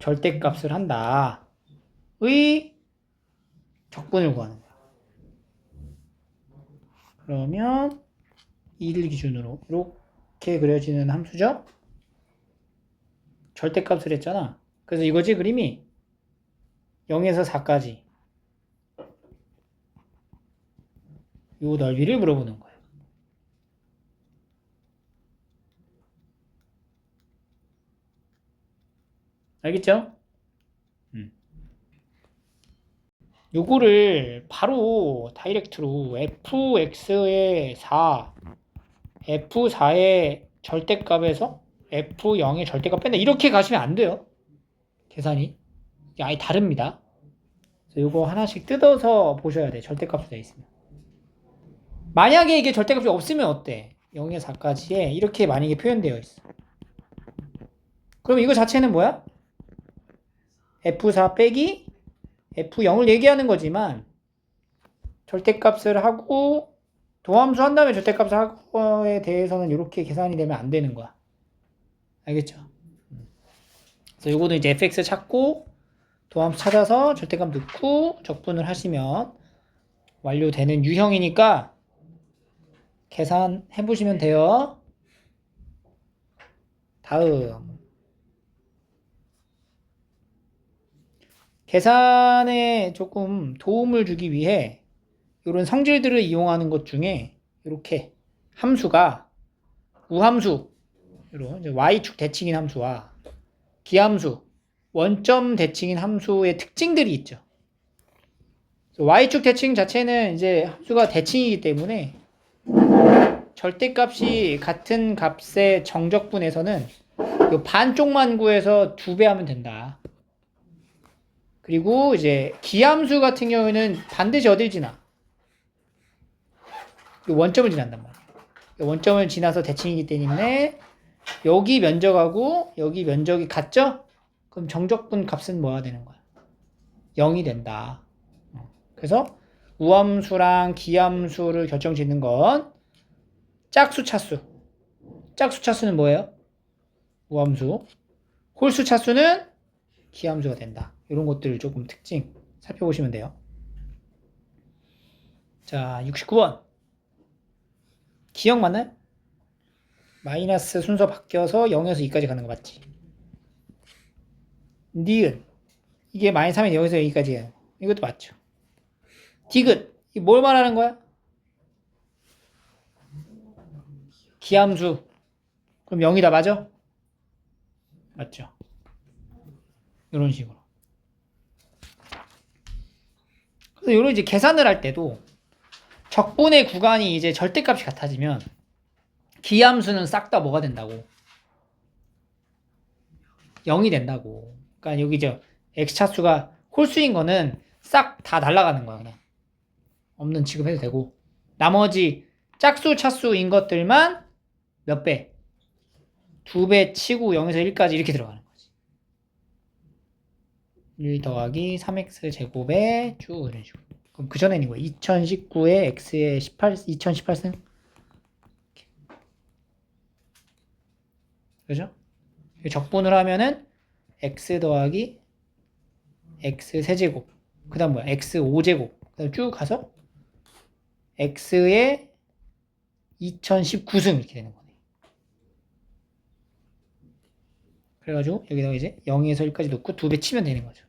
절대값을 한다. 의 적분을 구하는 거야. 그러면 2를 기준으로 이렇게 그려지는 함수죠? 절대값을 했잖아. 그래서 이거지 그림이 0에서 4까지 요 넓이를 물어보는 거예요. 알겠죠? 요거를 바로 다이렉트로 fx의 4 f4의 절대값에서 f0의 절대값 뺀다 이렇게 가시면 안 돼요. 계산이 아예 다릅니다. 그래서 요거 하나씩 뜯어서 보셔야 돼. 절대값이 되어 있으면. 만약에 이게 절대값이 없으면 어때? 0에서 4까지에 이렇게 만약에 표현되어 있어. 그럼 이거 자체는 뭐야? f4 빼기 f0을 얘기하는 거지만 절대값을 하고 도함수 한 다음에 절대값을 할 거에 대해서는 이렇게 계산이 되면 안 되는 거야. 알겠죠? 그래서 요거는 이제 fx 찾고 도함수 찾아서 절대값 넣고 적분을 하시면 완료되는 유형이니까 계산해 보시면 돼요. 다음 계산에 조금 도움을 주기 위해 이런 성질들을 이용하는 것 중에 이렇게 함수가 우함수 이런 y축 대칭인 함수와 기함수 원점 대칭인 함수의 특징들이 있죠. y축 대칭 자체는 이제 함수가 대칭이기 때문에 절대값이 같은 값의 정적분에서는 요 반쪽만 구해서 2배 하면 된다. 그리고 이제 기함수 같은 경우에는 반드시 어딜 지나? 원점을 지난단 말이야. 원점을 지나서 대칭이기 때문에 여기 면적하고 여기 면적이 같죠? 그럼 정적분 값은 뭐가 되는 거야? 0이 된다. 그래서 우함수랑 기함수를 결정짓는 건 짝수 차수. 짝수 차수는 뭐예요? 우함수. 홀수 차수는 기함수가 된다. 이런 것들을 조금 특징 살펴보시면 돼요. 자, 69번. 기억 맞나요? 마이너스 순서 바뀌어서 0에서 2까지 가는 거 맞지? 니은. 이게 마이너스 3에서 0에서 여기까지예요. 이것도 맞죠? 디귿. 이게 뭘 말하는 거야? 기함수. 그럼 0이다 맞아? 맞죠? 이런 식으로. 그래서 이런 이제 계산을 할 때도 적분의 구간이 이제 절대값이 같아지면 기함수는 싹 다 뭐가 된다고? 0이 된다고. 그러니까 여기 저 x차수가 홀수인 거는 싹 다 날아가는 거야 그냥. 없는 취급해도 되고 나머지 짝수 차수인 것들만 몇 배? 2배 치고 0에서 1까지 이렇게 들어가는 거지. 1 더하기 3x 제곱에 쭉 이런 식으로. 그럼 그 전에는 뭐야? 2019에 x에 18, 2018승? 그죠? 적분을 하면은 x 더하기 x 세제곱. 그 다음 뭐야? x 5제곱. 그 다음 쭉 가서 x에 2019승 이렇게 되는 거네. 그래가지고 여기다가 이제 0에서 1까지 놓고 2배 치면 되는 거죠.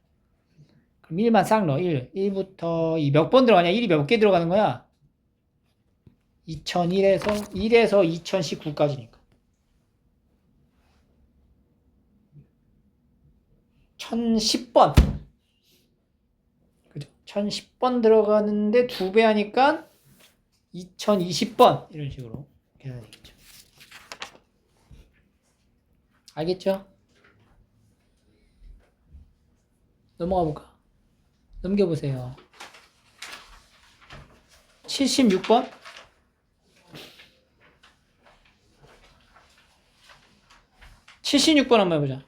그럼 1만 싹 넣어. 1부터 몇 번 들어가냐? 1이 몇 개 들어가는 거야? 2001에서 2019까지니까. 1010번. 그죠? 1010번 들어가는데 2배 하니까 2020번. 이런 식으로 계산이 되겠죠. 알겠죠? 넘어가 볼까? 넘겨보세요. 76번. 76번 한번 해보자.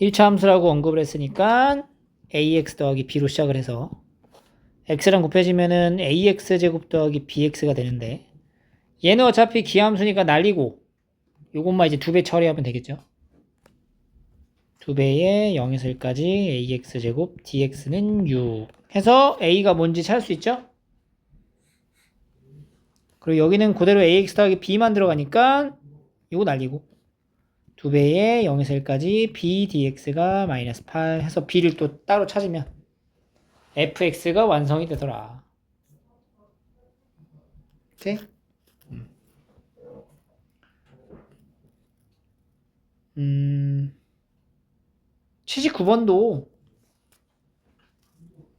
1차 함수라고 언급을 했으니까 ax 더하기 b로 시작을 해서 x랑 곱해지면은 ax 제곱 더하기 bx가 되는데 얘는 어차피 기함수니까 날리고 요것만 이제 2배 처리하면 되겠죠. 2배에 0에서 1까지 ax 제곱 dx는 6 해서 a가 뭔지 찾을 수 있죠. 그리고 여기는 그대로 ax 더하기 b만 들어가니까 요거 날리고 2배에 0에서 1까지 b dx가 마이너스 8 해서 b를 또 따로 찾으면 fx가 완성이 되더라. 오케이? 79번도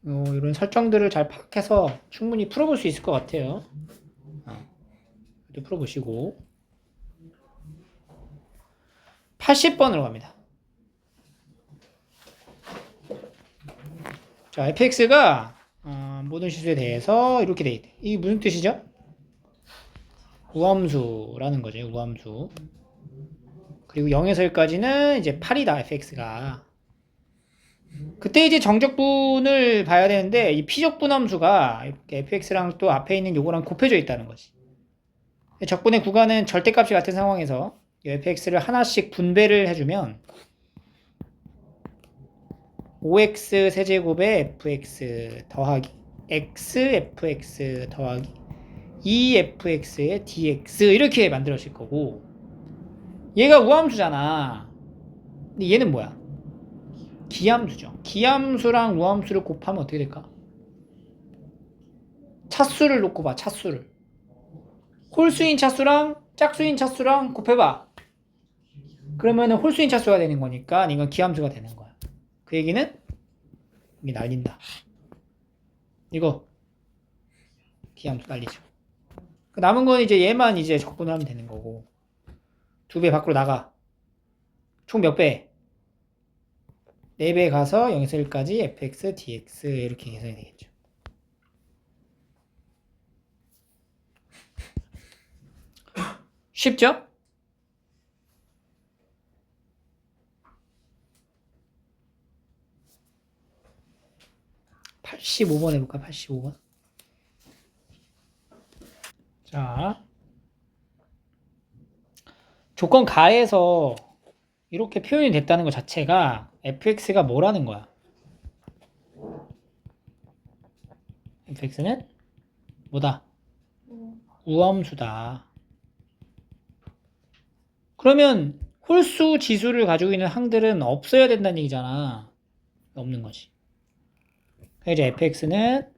이런 설정들을 잘 파악해서 충분히 풀어볼 수 있을 것 같아요. 풀어보시고 80번으로 갑니다. 자, fx가 모든 실수에 대해서 이렇게 돼 있대. 이게 무슨 뜻이죠? 우함수라는 거죠. 우함수. 그리고 0에서 1까지는 이제 8이다. fx가. 그때 이제 정적분을 봐야 되는데 이 피적분 함수가 이렇게 fx랑 또 앞에 있는 요거랑 곱해져 있다는 거지. 적분의 구간은 절대값이 같은 상황에서 fx를 하나씩 분배를 해주면 5x 세제곱에 fx 더하기 xfx 더하기 2fx의 dx 이렇게 만들어질 거고 얘가 우함수잖아. 근데 얘는 뭐야? 기함수죠. 기함수랑 우함수를 곱하면 어떻게 될까? 차수를 놓고 봐. 차수를. 홀수인 차수랑 짝수인 차수랑 곱해봐. 그러면 홀수인 차수가 되는 거니까 이건 기함수가 되는 거야. 그 얘기는 이게 날린다. 이거 기함수 날리죠. 남은 건 이제 얘만 이제 적분하면 되는 거고. 2배 밖으로 나가. 총 몇 배? 4배 가서 0에서 1까지 fx, dx 이렇게 계산이 되겠죠. 쉽죠? (85번) 해볼까? 85번. 자, 조건 가에서 이렇게 표현이 됐다는 것 자체가 fx가 뭐라는 거야? fx는 뭐다? 우함수다. 그러면 홀수 지수를 가지고 있는 항들은 없어야 된다는 얘기잖아. 없는 거지. 그래서 이제 fx는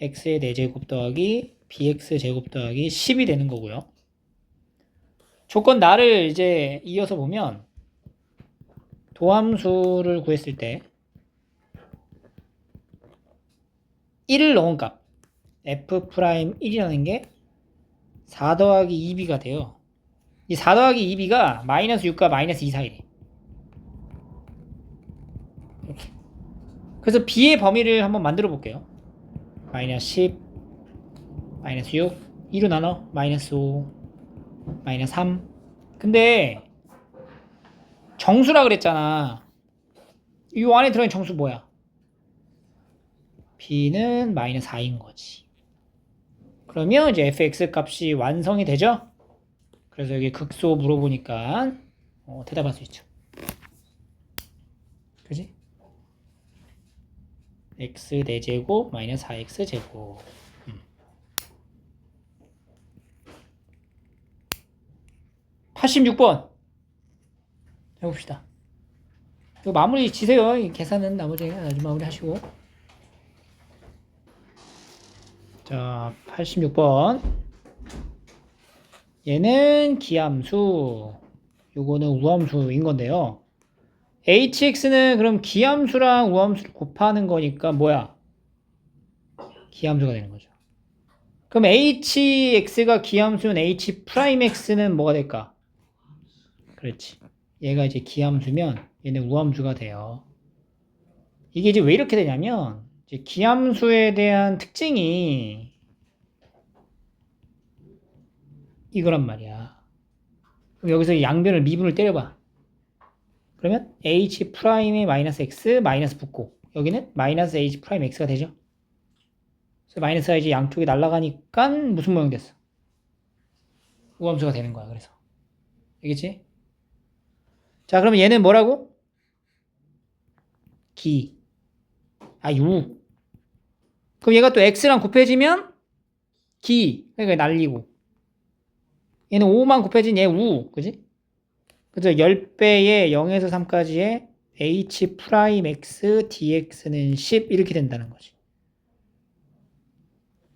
x의 4제곱 더하기 bx 제곱 더하기 10이 되는 거고요. 조건 나를 이제 이어서 보면 도함수를 구했을 때 1을 넣은 값 f'1이라는 게 4 더하기 2b가 돼요. 이 4 더하기 2b가 마이너스 6과 마이너스 2 사이래. 이렇게. 그래서 b의 범위를 한번 만들어 볼게요. 마이너스 10, 마이너스 6, 2로 나눠 마이너스 5, 마이너스 3. 근데 정수라 그랬잖아. 이 안에 들어있는 정수 뭐야? b는 마이너스 4인 거지. 그러면 이제 fx 값이 완성이 되죠? 그래서 여기 극소 물어보니까 대답할 수 있죠. 그지? x 4제곱 마이너스 4x 제곱. 86번 해봅시다. 이거 마무리 지세요. 이 계산은 나머지 마무리 하시고. 자, 86번. 얘는 기함수, 요거는 우함수인 건데요. hx는 그럼 기함수랑 우함수를 곱하는 거니까 뭐야? 기함수가 되는 거죠. 그럼 hx가 기함수면 h'x는 뭐가 될까? 그렇지. 얘가 이제 기함수면 얘는 우함수가 돼요. 이게 이제 왜 이렇게 되냐면 이제 기함수에 대한 특징이 이거란 말이야. 그럼 여기서 양변을 미분을 때려봐. 그러면 h'의 마이너스 x 마이너스 붙고 여기는 마이너스 h'x가 되죠. 그래서 마이너스가 이제 양쪽이 날아가니까 무슨 모양 됐어? 우함수가 되는 거야. 그래서 알겠지? 자, 그러면 얘는 뭐라고? 유. 그럼 얘가 또 x랑 곱해지면 그러니까 날리고. 얘는 5만 곱해진 얘 우. 그지? 그래서 10배의 0에서 3까지의 h'x dx는 10 이렇게 된다는 거지.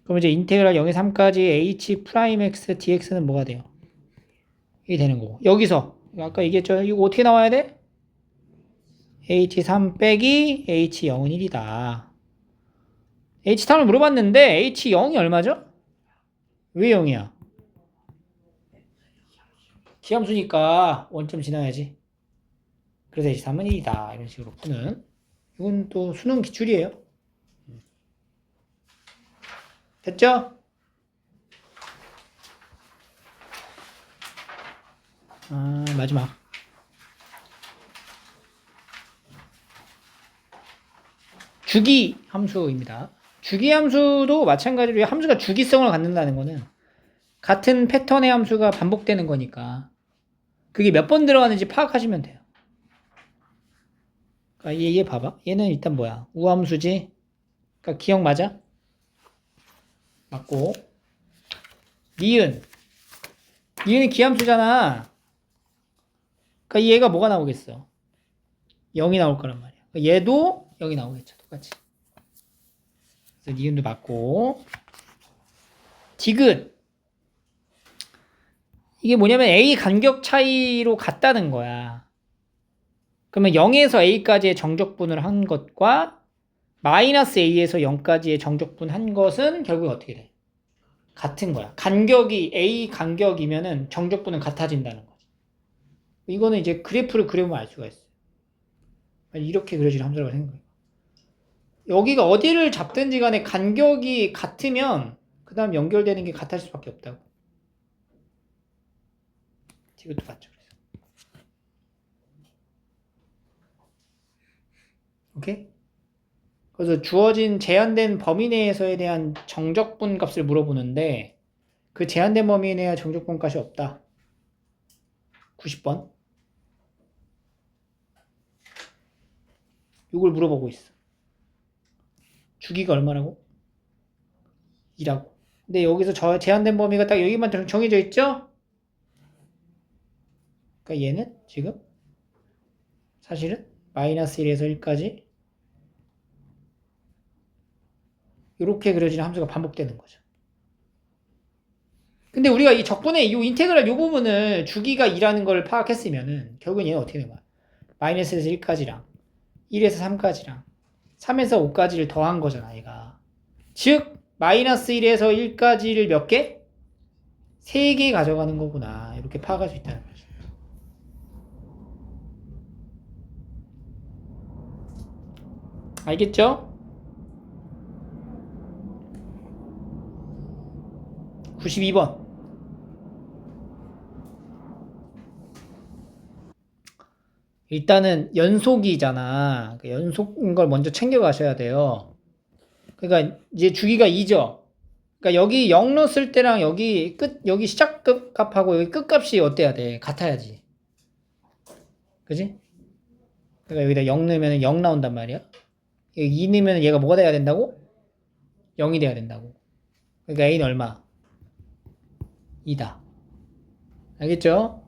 그럼 이제 인테그랄 0에서 3까지 h'x dx는 뭐가 돼요? 이게 되는 거고. 여기서 아까 얘기했죠. 이거 어떻게 나와야 돼? h3 빼기 h0은 1이다. h3을 물어봤는데 h0이 얼마죠? 왜 0이야? 기함수니까 원점 지나야지. 그래서 h3은 1이다. 이런 식으로 푸는. 이건 또 수능 기출이에요. 됐죠? 마지막. 주기 함수입니다. 주기 함수도 마찬가지로 함수가 주기성을 갖는다는 거는 같은 패턴의 함수가 반복되는 거니까 그게 몇 번 들어가는지 파악하시면 돼요. 그러니까 얘 봐봐. 얘는 일단 뭐야? 우함수지? 그러니까 기억 맞아? 맞고. 니은은 기함수잖아. 그러니까 얘가 뭐가 나오겠어? 0이 나올 거란 말이야. 그러니까 얘도 0이 나오겠죠. 똑같이. 그래서 니은도 맞고. 디귿. 이게 뭐냐면 A 간격 차이로 같다는 거야. 그러면 0에서 A까지의 정적분을 한 것과 마이너스 A에서 0까지의 정적분 한 것은 결국 어떻게 돼? 같은 거야. 간격이 A 간격이면은 정적분은 같아진다는 거지. 이거는 이제 그래프를 그려보면 알 수가 있어요. 이렇게 그려질 함수라고 생각해요. 여기가 어디를 잡든지 간에 간격이 같으면 그 다음 연결되는 게 같을 수밖에 없다고. 이것도 맞죠. 오케이? 그래서 주어진 제한된 범위 내에서에 대한 정적분 값을 물어보는데 그 제한된 범위 내에 정적분 값이 없다. 90번. 이걸 물어보고 있어. 주기가 얼마라고? 2라고. 근데 여기서 저 제한된 범위가 딱 여기만 정해져 있죠? 그러니까 얘는 지금 사실은 마이너스 1에서 1까지 이렇게 그려지는 함수가 반복되는 거죠. 근데 우리가 이 적분의 이 인테그랄 이 부분을 주기가 2라는 걸 파악했으면은 결국엔 얘는 어떻게 된 거야? 마이너스에서 1까지랑 1에서 3까지랑 3에서 5까지를 더한 거잖아, 얘가. 즉 마이너스 1에서 1까지를 몇 개? 3개 가져가는 거구나. 이렇게 파악할 수 있다는 거죠. 알겠죠? 92번. 일단은 연속이잖아. 연속인 걸 먼저 챙겨 가셔야 돼요. 그러니까 이제 주기가 2죠. 그러니까 여기 0 넣었을 때랑 여기 여기 시작 값하고 여기 끝 값이 어때야 돼? 같아야지. 그지? 그러니까 여기다 0 넣으면 0 나온단 말이야. 여기 2 넣으면 얘가 뭐가 돼야 된다고? 0이 돼야 된다고. 그러니까 A는 얼마? 2다. 알겠죠?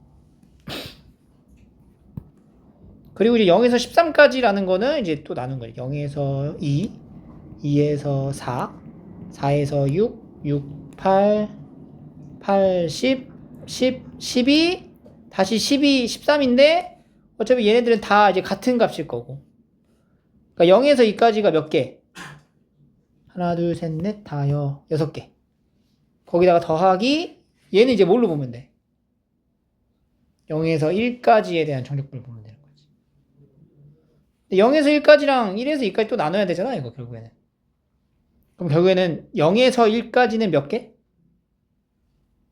그리고 이제 0에서 13까지라는 거는 이제 또 나눈 거예요. 0에서 2, 2에서 4, 4에서 6, 6, 8, 8, 10, 10, 12, 다시 12, 13인데 어차피 얘네들은 다 이제 같은 값일 거고. 그러니까 0에서 2까지가 몇 개? 하나, 둘, 셋, 넷, 다, 6개. 거기다가 더하기 얘는 이제 뭘로 보면 돼? 0에서 1까지에 대한 정적분을 보면 되는 거지. 0에서 1까지랑 1에서 2까지 또 나눠야 되잖아, 이거 결국에는. 그럼 결국에는 0에서 1까지는 몇 개?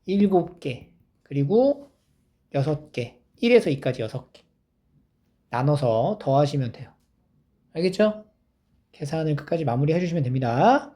7개. 그리고 6개. 1에서 2까지 6개. 나눠서 더하시면 돼요. 알겠죠? 계산을 끝까지 마무리 해주시면 됩니다.